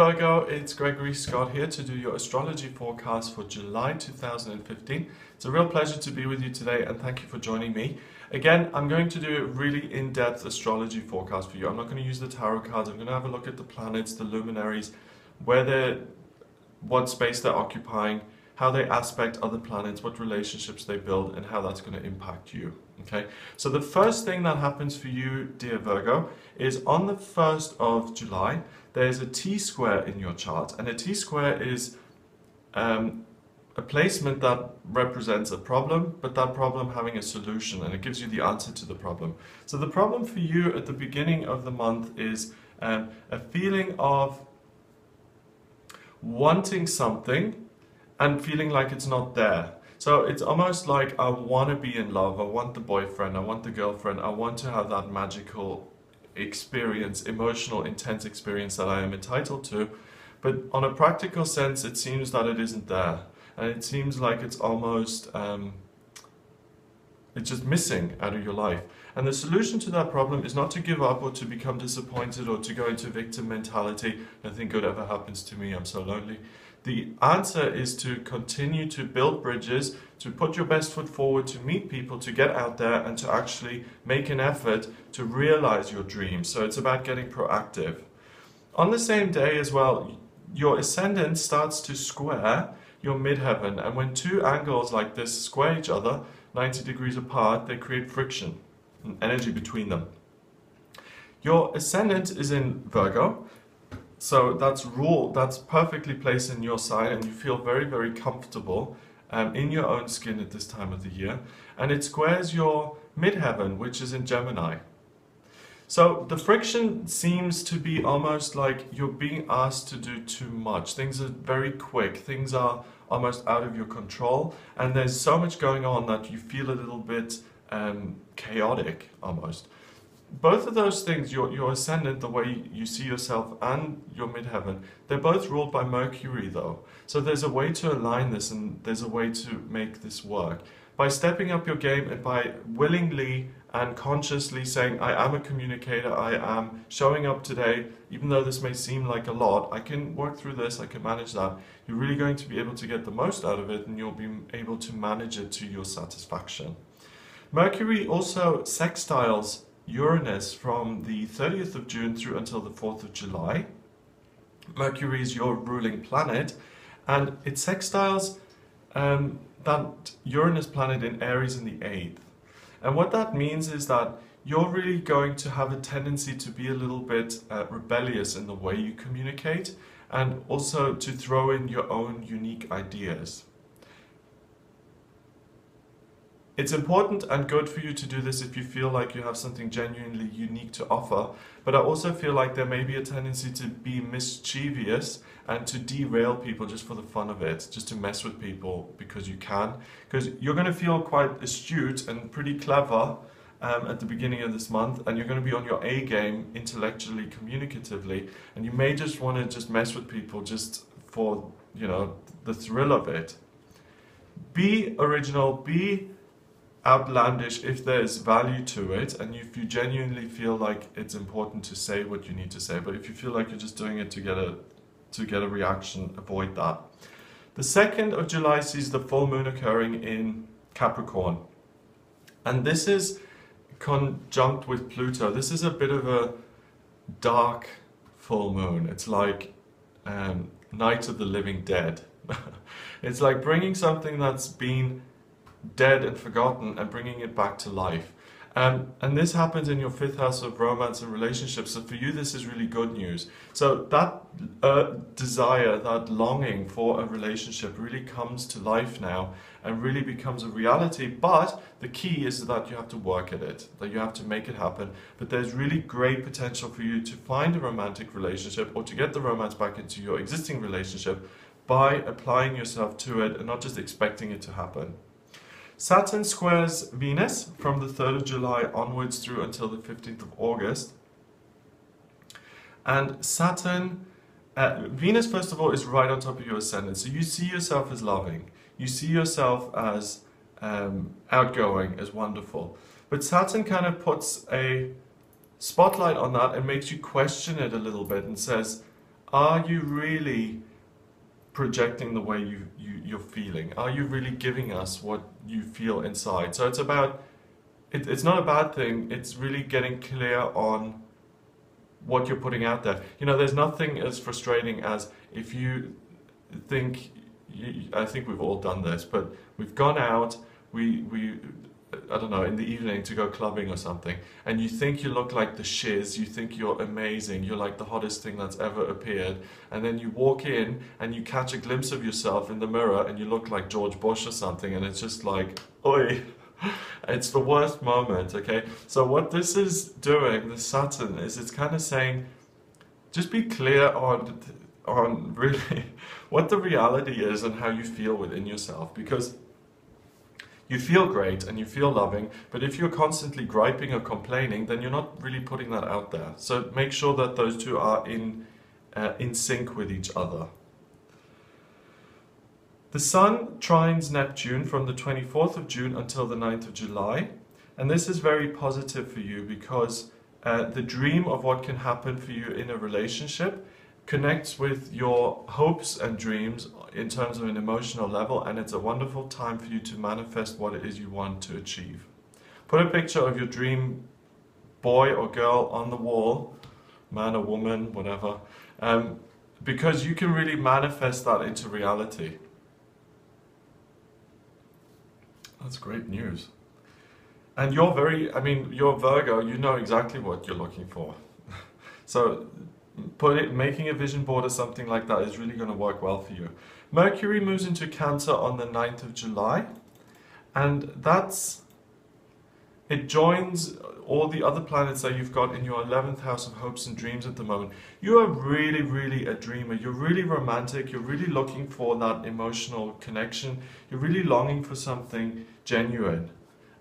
Virgo, it's Gregory Scott here to do your astrology forecast for July 2015. It's a real pleasure to be with you today and thank you for joining me. Again, I'm going to do a really in-depth astrology forecast for you. I'm not going to use the tarot cards. I'm going to have a look at the planets, the luminaries, what space they're occupying, how they aspect other planets, what relationships they build, and how that's going to impact you. Okay, so the first thing that happens for you, dear Virgo, is on the 1st of July, there's a T-square in your chart, and a T-square is a placement that represents a problem, but that problem having a solution, and it gives you the answer to the problem. So the problem for you at the beginning of the month is a feeling of wanting something and feeling like it's not there. So it's almost like I want to be in love, I want the boyfriend, I want the girlfriend, I want to have that magical experience, emotional, intense experience that I am entitled to. But on a practical sense, it seems that it isn't there. And it seems like it's almost, it's just missing out of your life. And the solution to that problem is not to give up or to become disappointed or to go into victim mentality. Nothing good ever happens to me, I'm so lonely. The answer is to continue to build bridges, to put your best foot forward, to meet people, to get out there and to actually make an effort to realize your dreams. So it's about getting proactive. On the same day as well, your ascendant starts to square your midheaven, and when two angles like this square each other 90 degrees apart, they create friction and energy between them. Your ascendant is in Virgo, so that's perfectly placed in your sign, and you feel very, very comfortable in your own skin at this time of the year. And it squares your midheaven, which is in Gemini. So the friction seems to be almost like you're being asked to do too much. Things are very quick, things are almost out of your control, and there's so much going on that you feel a little bit chaotic almost. Both of those things, your ascendant, the way you see yourself, and your midheaven, they're both ruled by Mercury though. So there's a way to align this, and there's a way to make this work. By stepping up your game and by willingly and consciously saying, I am a communicator, I am showing up today, even though this may seem like a lot, I can work through this, I can manage that. You're really going to be able to get the most out of it, and you'll be able to manage it to your satisfaction. Mercury also sextiles Uranus from the 30th of June through until the 4th of July. Mercury is your ruling planet, and it sextiles that Uranus planet in Aries in the 8th. And what that means is that you're really going to have a tendency to be a little bit rebellious in the way you communicate, and also to throw in your own unique ideas. It's important and good for you to do this if you feel like you have something genuinely unique to offer, but I also feel like there may be a tendency to be mischievous and to derail people just for the fun of it, just to mess with people because you can. Because you're going to feel quite astute and pretty clever at the beginning of this month, and you're going to be on your A game intellectually, communicatively, and you may just want to just mess with people just for, you know, the thrill of it. Be original, be outlandish if there's value to it, and if you genuinely feel like it's important to say what you need to say. But if you feel like you're just doing it to get a reaction, avoid that. The 2nd of July sees the full moon occurring in Capricorn, and this is conjunct with Pluto. This is a bit of a dark full moon. It's like Night of the Living Dead. It's like bringing something that's been dead and forgotten and bringing it back to life. And this happens in your 5th house of romance and relationships. So for you, this is really good news. So that desire, that longing for a relationship really comes to life now and really becomes a reality. But the key is that you have to work at it, that you have to make it happen. But there's really great potential for you to find a romantic relationship or to get the romance back into your existing relationship by applying yourself to it and not just expecting it to happen. Saturn squares Venus from the 3rd of July onwards through until the 15th of August. And Saturn, Venus first of all is right on top of your ascendant. So you see yourself as loving. You see yourself as outgoing, as wonderful. But Saturn kind of puts a spotlight on that and makes you question it a little bit and says, are you really projecting the way you're feeling? Are you really giving us what you feel inside? So it's about, it's not a bad thing, it's really getting clear on what you're putting out there. You know, there's nothing as frustrating as if you think, I think we've all done this, but we've gone out, I don't know, in the evening to go clubbing or something, and you think you look like the shiz, you think you're amazing, you're like the hottest thing that's ever appeared, and then you walk in and you catch a glimpse of yourself in the mirror and you look like George Bush or something, and it's just like, oi, it's the worst moment, okay? So what this is doing, the Saturn, is it's kind of saying, just be clear on really what the reality is and how you feel within yourself, because you feel great and you feel loving, but if you're constantly griping or complaining, then you're not really putting that out there. So make sure that those two are in sync with each other. The Sun trines Neptune from the 24th of June until the 9th of July. And this is very positive for you because the dream of what can happen for you in a relationship connects with your hopes and dreams in terms of an emotional level, and it's a wonderful time for you to manifest what it is you want to achieve. Put a picture of your dream boy or girl on the wall, man or woman, whatever, because you can really manifest that into reality. That's great news. And you're you're Virgo, you know exactly what you're looking for. So making a vision board or something like that is really going to work well for you. Mercury moves into Cancer on the 9th of July, and it joins all the other planets that you've got in your 11th house of hopes and dreams at the moment. You are really, really a dreamer. You're really romantic. You're really looking for that emotional connection. You're really longing for something genuine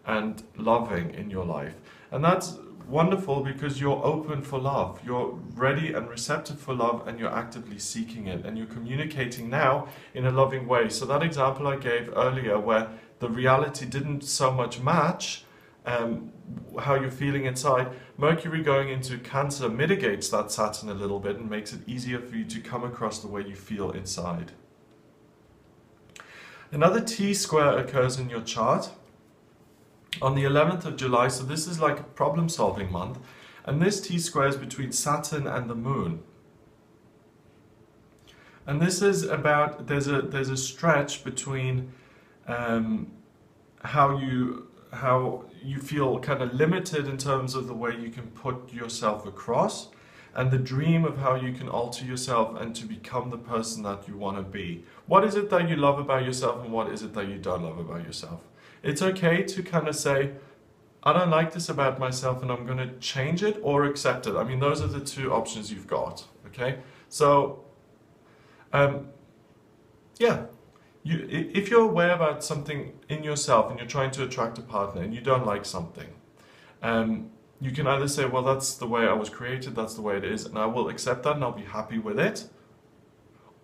and loving in your life. And that's wonderful because you're open for love. You're ready and receptive for love, and you're actively seeking it, and you're communicating now in a loving way. So that example I gave earlier where the reality didn't so much match how you're feeling inside, Mercury going into Cancer mitigates that Saturn a little bit and makes it easier for you to come across the way you feel inside. Another T-square occurs in your chart on the 11th of July, so this is like a problem-solving month, and this T-square is between Saturn and the Moon. And this is about, there's a stretch between how you feel kind of limited in terms of the way you can put yourself across, and the dream of how you can alter yourself and to become the person that you want to be. What is it that you love about yourself, and what is it that you don't love about yourself? It's okay to kind of say, I don't like this about myself and I'm going to change it, or accept it. I mean, those are the two options you've got, okay? So, yeah. If you're aware about something in yourself and you're trying to attract a partner and you don't like something, you can either say, well, that's the way I was created, that's the way it is, and I will accept that and I'll be happy with it.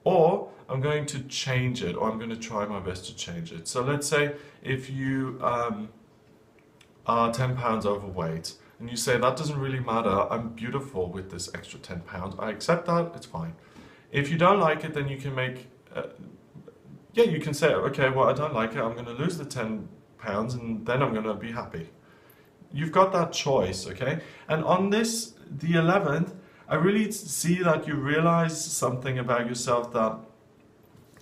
Or I'm going to change it, or I'm going to try my best to change it. So let's say if you are 10 pounds overweight and you say, that doesn't really matter, I'm beautiful with this extra 10 pounds, I accept that, it's fine. If you don't like it, then you can make... yeah, you can say, okay, well, I don't like it, I'm going to lose the 10 pounds and then I'm going to be happy. You've got that choice, okay? And on this, the 11th, I really see that you realize something about yourself that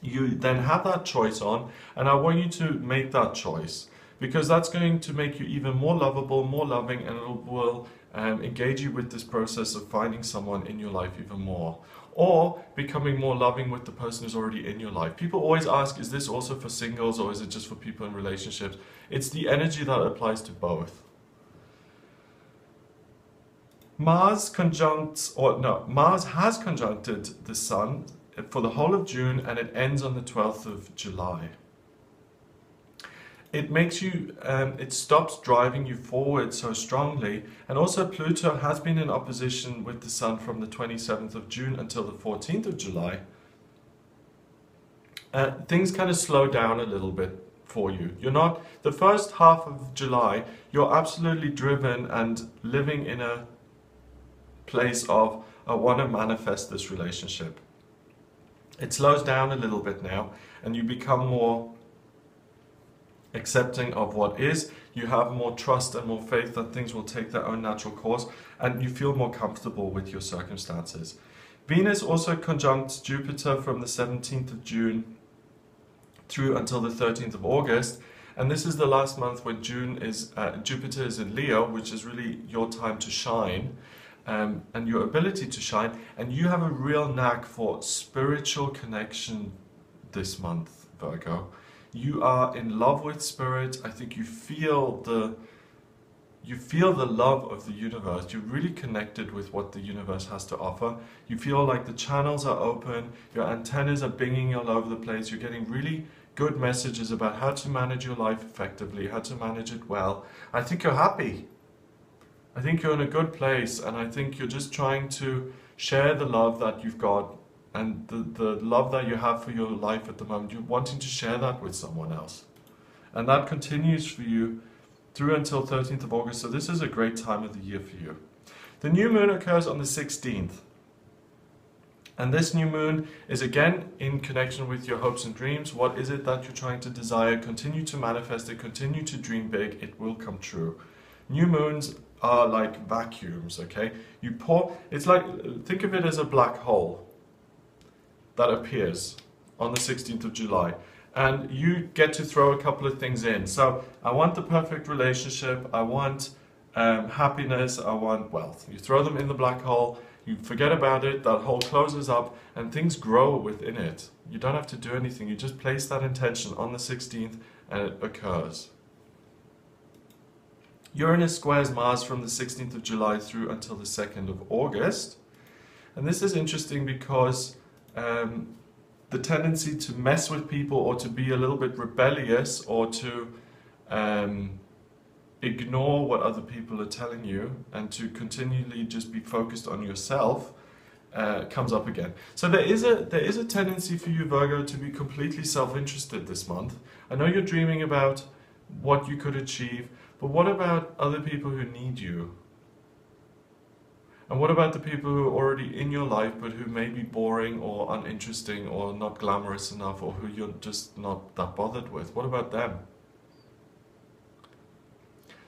you then have that choice on, and I want you to make that choice, because that's going to make you even more lovable, more loving, and it will engage you with this process of finding someone in your life even more, or becoming more loving with the person who's already in your life. People always ask, is this also for singles or is it just for people in relationships? It's the energy that applies to both. Mars has conjuncted the Sun for the whole of June, and it ends on the 12th of July. It makes you, it stops driving you forward so strongly, and also Pluto has been in opposition with the Sun from the 27th of June until the 14th of July. Things kind of slow down a little bit for you. You're not, the first half of July, you're absolutely driven and living in a place of, want to manifest this relationship. It slows down a little bit now, and you become more accepting of what is. You have more trust and more faith that things will take their own natural course, and you feel more comfortable with your circumstances. Venus also conjuncts Jupiter from the 17th of June through until the 13th of August. And this is the last month when Jupiter is in Leo, which is really your time to shine, and your ability to shine. And you have a real knack for spiritual connection this month, Virgo. You are in love with spirit. I think you feel the love of the universe. You're really connected with what the universe has to offer. You feel like the channels are open, your antennas are binging all over the place. You're getting really good messages about how to manage your life effectively, how to manage it well. I think you're happy. I think you're in a good place, and I think you're just trying to share the love that you've got and the love that you have for your life at the moment. You're wanting to share that with someone else. And that continues for you through until 13th of August, so this is a great time of the year for you. The new moon occurs on the 16th. And this new moon is again in connection with your hopes and dreams. What is it that you're trying to desire? Continue to manifest it, continue to dream big, it will come true. New moons are like vacuums, okay? You pour, it's like, think of it as a black hole that appears on the 16th of July. And you get to throw a couple of things in. So I want the perfect relationship, I want happiness, I want wealth. You throw them in the black hole, you forget about it, that hole closes up, and things grow within it. You don't have to do anything, you just place that intention on the 16th and it occurs. Uranus squares Mars from the 16th of July through until the 2nd of August. And this is interesting because the tendency to mess with people or to be a little bit rebellious or to ignore what other people are telling you and to continually just be focused on yourself comes up again. So there is a tendency for you, Virgo, to be completely self-interested this month. I know you're dreaming about what you could achieve, but what about other people who need you? And what about the people who are already in your life but who may be boring or uninteresting or not glamorous enough or who you're just not that bothered with? What about them?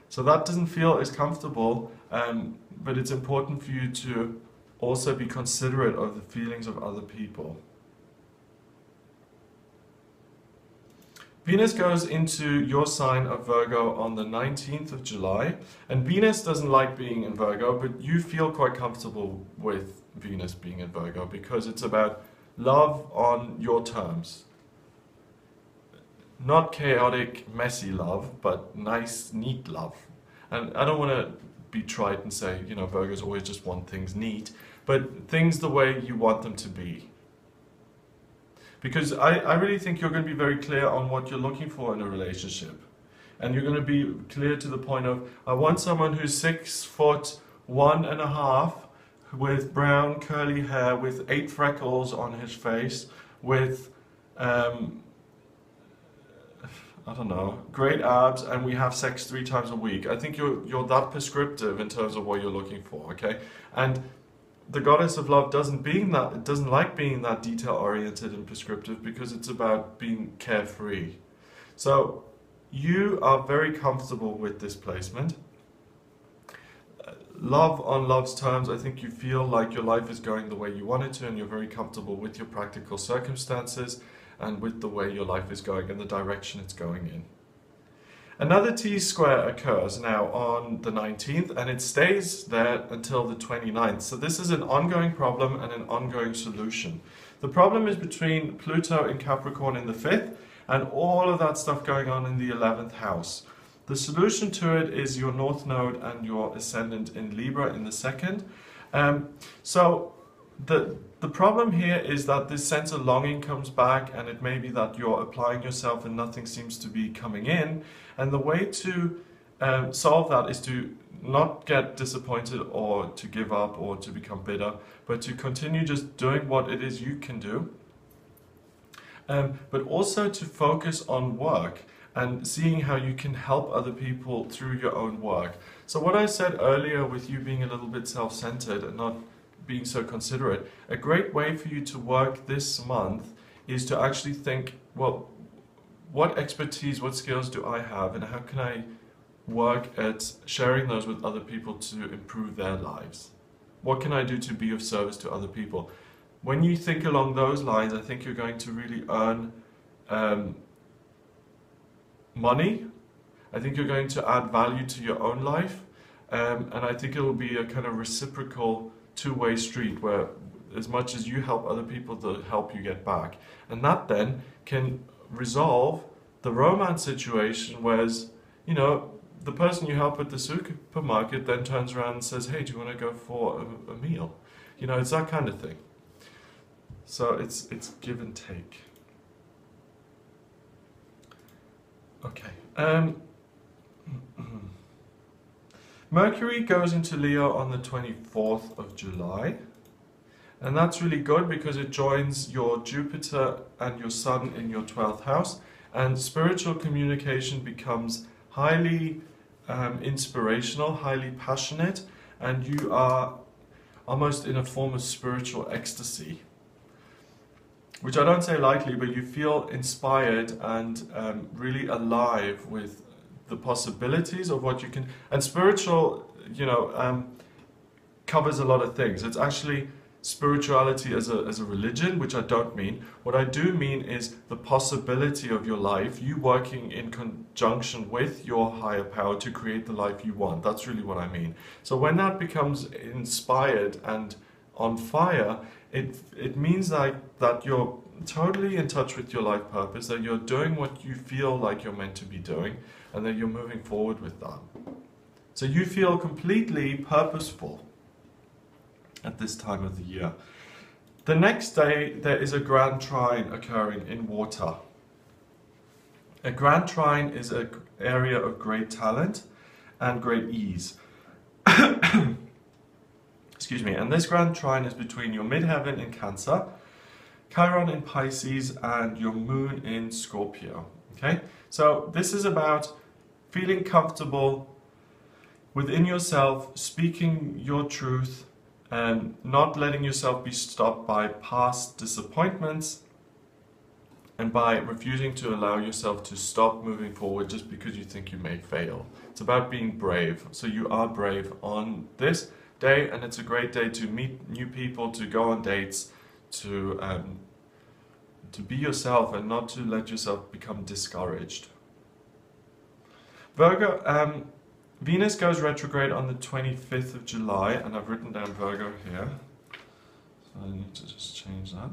So that doesn't feel as comfortable, but it's important for you to also be considerate of the feelings of other people. Venus goes into your sign of Virgo on the 19th of July, and Venus doesn't like being in Virgo, but you feel quite comfortable with Venus being in Virgo because it's about love on your terms. Not chaotic, messy love, but nice, neat love. And I don't want to be trite and say, you know, Virgos always just want things neat, but things the way you want them to be. Because I really think you're going to be very clear on what you're looking for in a relationship. And you're going to be clear to the point of, I want someone who's 6'1.5", with brown curly hair, with 8 freckles on his face, with, I don't know, great abs, and we have sex 3 times a week. I think you're that prescriptive in terms of what you're looking for, okay? And the goddess of love doesn't like being that detail-oriented and prescriptive because it's about being carefree. So you are very comfortable with this placement. Love on love's terms, I think you feel like your life is going the way you want it to, and you're very comfortable with your practical circumstances and with the way your life is going and the direction it's going in. Another T-square occurs now on the 19th, and it stays there until the 29th. So this is an ongoing problem and an ongoing solution. The problem is between Pluto in Capricorn in the 5th and all of that stuff going on in the 11th house. The solution to it is your North Node and your Ascendant in Libra in the 2nd. So the problem here is that this sense of longing comes back, and it may be that you're applying yourself and nothing seems to be coming in. And the way to solve that is to not get disappointed or to give up or to become bitter, but to continue just doing what it is you can do. But also to focus on work and seeing how you can help other people through your own work. So what I said earlier with you being a little bit self-centered and not being so considerate. A great way for you to work this month is to actually think, well, what expertise, what skills do I have, and how can I work at sharing those with other people to improve their lives? What can I do to be of service to other people? When you think along those lines, I think you're going to really earn money. I think you're going to add value to your own life. And I think it will be a kind of reciprocal two-way street where as much as you help other people, they'll help you get back. And that then can resolve the romance situation, whereas, you know, the person you help at the supermarket then turns around and says, hey, do you want to go for a meal? You know, it's that kind of thing. So it's give and take. Okay. Mercury goes into Leo on the 24th of July. And that's really good because it joins your Jupiter and your Sun in your 12th house. And spiritual communication becomes highly inspirational, highly passionate, and you are almost in a form of spiritual ecstasy. Which I don't say lightly, but you feel inspired and really alive with the possibilities of what you can. And spiritual, you know, covers a lot of things. It's actually spirituality as a religion, which I don't mean. What I do mean is the possibility of your life, you working in conjunction with your higher power to create the life you want. That's really what I mean. So when that becomes inspired and on fire, it means that you're totally in touch with your life purpose, that you're doing what you feel like you're meant to be doing, and that you're moving forward with that. So you feel completely purposeful at this time of the year. The next day, there is a grand trine occurring in water. A grand trine is an area of great talent and great ease. Excuse me. And this grand trine is between your midheaven in Cancer, Chiron in Pisces, and your moon in Scorpio. Okay? So this is about feeling comfortable within yourself, speaking your truth, and not letting yourself be stopped by past disappointments, and by refusing to allow yourself to stop moving forward just because you think you may fail. It's about being brave. So you are brave on this day, and it's a great day to meet new people, to go on dates, to be yourself and not to let yourself become discouraged. Virgo, Venus goes retrograde on the 25th of July, and I've written down Virgo here, so I need to just change that.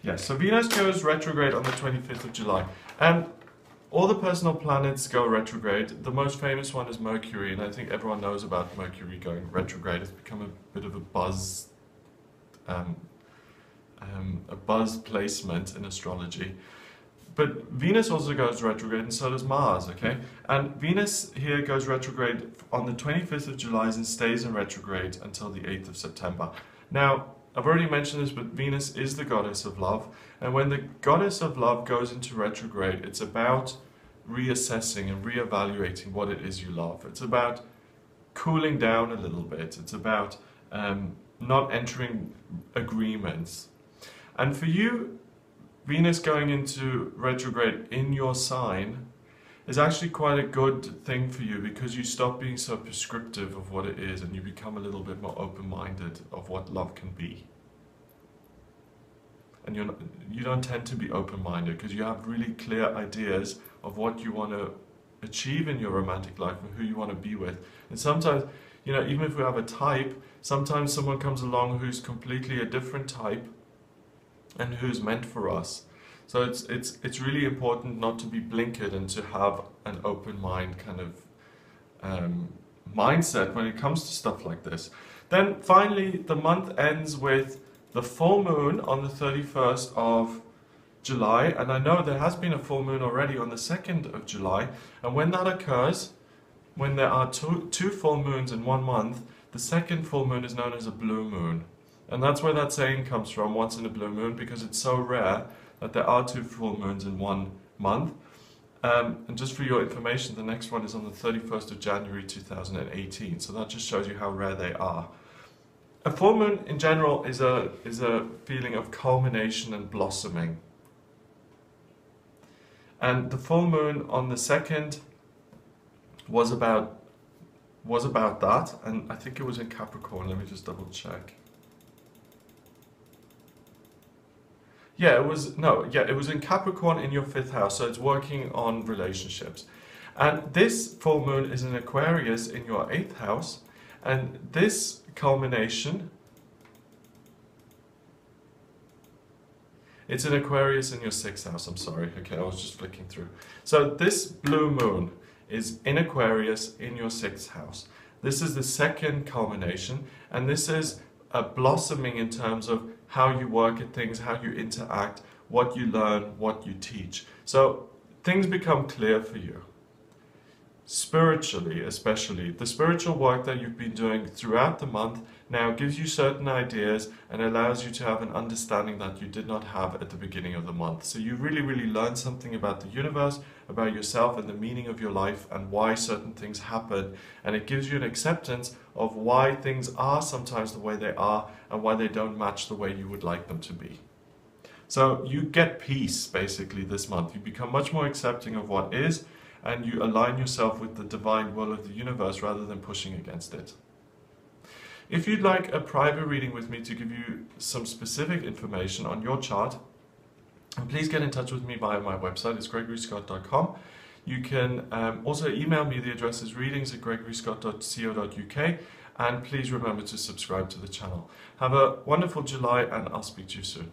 Yes, so Venus goes retrograde on the 25th of July, and all the personal planets go retrograde. The most famous one is Mercury, and I think everyone knows about Mercury going retrograde. It's become a bit of a buzz placement in astrology. But Venus also goes retrograde, and so does Mars, okay? And Venus here goes retrograde on the 25th of July and stays in retrograde until the 8th of September. Now, I've already mentioned this, but Venus is the goddess of love. And when the goddess of love goes into retrograde, it's about reassessing and reevaluating what it is you love. It's about cooling down a little bit. It's about not entering agreements. And for you, Venus going into retrograde in your sign is actually quite a good thing for you, because you stop being so prescriptive of what it is and you become a little bit more open-minded of what love can be. And you don't tend to be open-minded because you have really clear ideas of what you want to achieve in your romantic life and who you want to be with. And sometimes, you know, even if we have a type, sometimes someone comes along who's completely a different type and who's meant for us. So it's really important not to be blinkered and to have an open mind kind of mindset when it comes to stuff like this. Then finally, the month ends with the full moon on the 31st of July, and I know there has been a full moon already on the 2nd of July, and when that occurs, when there are two full moons in 1 month, the second full moon is known as a blue moon. And that's where that saying comes from, once in a blue moon, because it's so rare that there are 2 full moons in 1 month. And just for your information, the next one is on the 31st of January 2018, so that just shows you how rare they are. A full moon in general is a feeling of culmination and blossoming. And the full moon on the 2nd was about that, and I think it was in Capricorn. Let me just double check. Yeah, it was in Capricorn in your 5th house, so it's working on relationships. And this full moon is in Aquarius in your 8th house, and this culmination, it's in Aquarius in your 6th house. I'm sorry, okay, I was just flicking through. So this blue moon is in Aquarius in your 6th house. This is the 2nd culmination, and this is a blossoming in terms of how you work at things, how you interact, what you learn, what you teach. So things become clear for you. Spiritually, especially, the spiritual work that you've been doing throughout the month now gives you certain ideas and allows you to have an understanding that you did not have at the beginning of the month. So you really, really learn something about the universe, about yourself and the meaning of your life and why certain things happen. And it gives you an acceptance of why things are sometimes the way they are and why they don't match the way you would like them to be. So you get peace basically this month. You become much more accepting of what is, and you align yourself with the divine will of the universe rather than pushing against it. If you'd like a private reading with me to give you some specific information on your chart, please get in touch with me via my website. It's gregoryscott.com. You can also email me. The address is readings@gregoryscott.co.uk, and please remember to subscribe to the channel. Have a wonderful July, and I'll speak to you soon.